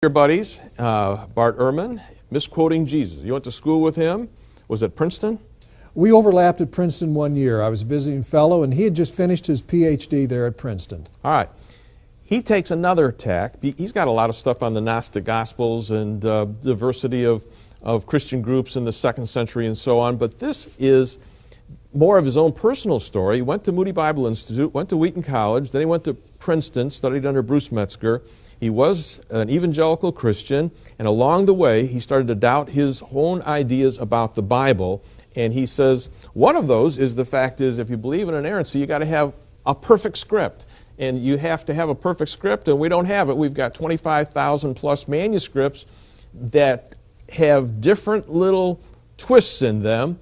Your buddies, Bart Ehrman, misquoting Jesus. You went to school with him. Was it Princeton? We overlapped at Princeton one year. I was a visiting fellow, and he had just finished his PhD there at Princeton. All right. He takes another tack. He's got a lot of stuff on the Gnostic Gospels and diversity of Christian groups in the 2nd century and so on, but this is more of his own personal story. He went to Moody Bible Institute, went to Wheaton College, then he went to Princeton, studied under Bruce Metzger. He was an evangelical Christian, and along the way, he started to doubt his own ideas about the Bible. And he says, one of those is the fact is, if you believe in inerrancy, you got to have a perfect script. And you have to have a perfect script, and we don't have it. We've got 25,000 plus manuscripts that have different little twists in them.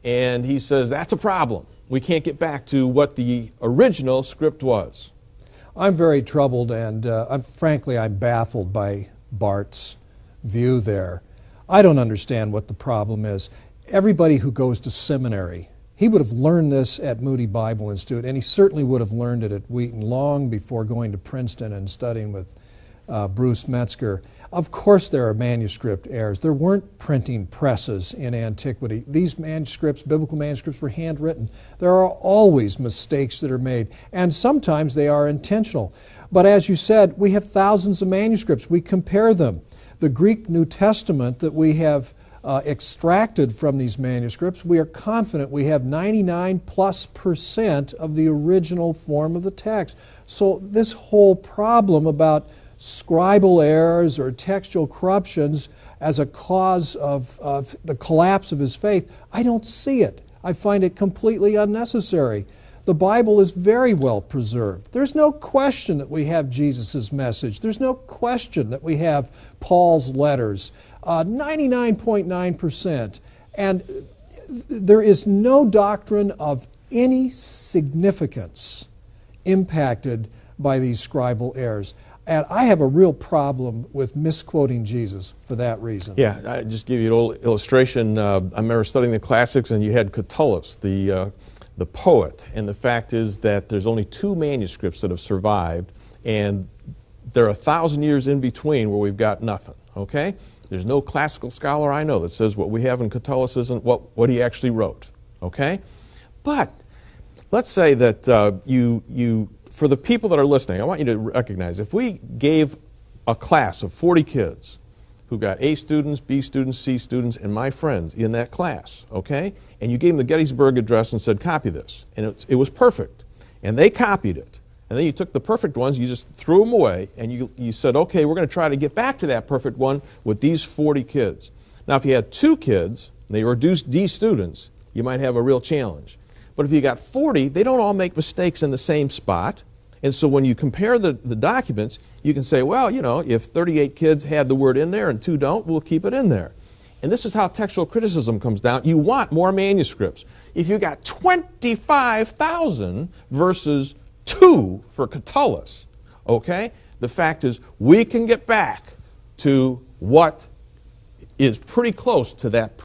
And he says, that's a problem. We can't get back to what the original script was. I'm very troubled, and frankly, I'm baffled by Bart's view there. I don't understand what the problem is. Everybody who goes to seminary, he would have learned this at Moody Bible Institute, and he certainly would have learned it at Wheaton long before going to Princeton and studying with Bruce Metzger. Of course there are manuscript errors. There weren't printing presses in antiquity. These manuscripts, biblical manuscripts, were handwritten. There are always mistakes that are made, and sometimes they are intentional. But as you said, we have thousands of manuscripts. We compare them. The Greek New Testament that we have extracted from these manuscripts, we are confident we have 99+% of the original form of the text. So this whole problem about scribal errors or textual corruptions as a cause of the collapse of his faith, I don't see it. I find it completely unnecessary. The Bible is very well preserved. There's no question that we have Jesus' message. There's no question that we have Paul's letters, 99.9%. And there is no doctrine of any significance impacted by these scribal errors. And I have a real problem with misquoting Jesus for that reason. Yeah, I just give you an old illustration. I remember studying the classics, and you had Catullus, the poet, and the fact is that there's only 2 manuscripts that have survived, and there are 1,000 years in between where we've got nothing, okay? There's no classical scholar I know that says what we have in Catullus isn't what he actually wrote, okay? But let's say that for the people that are listening, I want you to recognize, if we gave a class of 40 kids who got A students, B students, C students, and my friends in that class, okay, and you gave them the Gettysburg Address and said, copy this, and it was perfect, and they copied it, and then you took the perfect ones, you just threw them away, and you said, okay, we're going to try to get back to that perfect one with these 40 kids. Now, if you had 2 kids, and they were D students, you might have a real challenge. But if you got 40, they don't all make mistakes in the same spot. And so when you compare the documents, you can say, well, you know, if 38 kids had the word in there and 2 don't, we'll keep it in there. And this is how textual criticism comes down. You want more manuscripts. If you got 25,000 versus 2 for Catullus, okay, the fact is we can get back to what is pretty close to that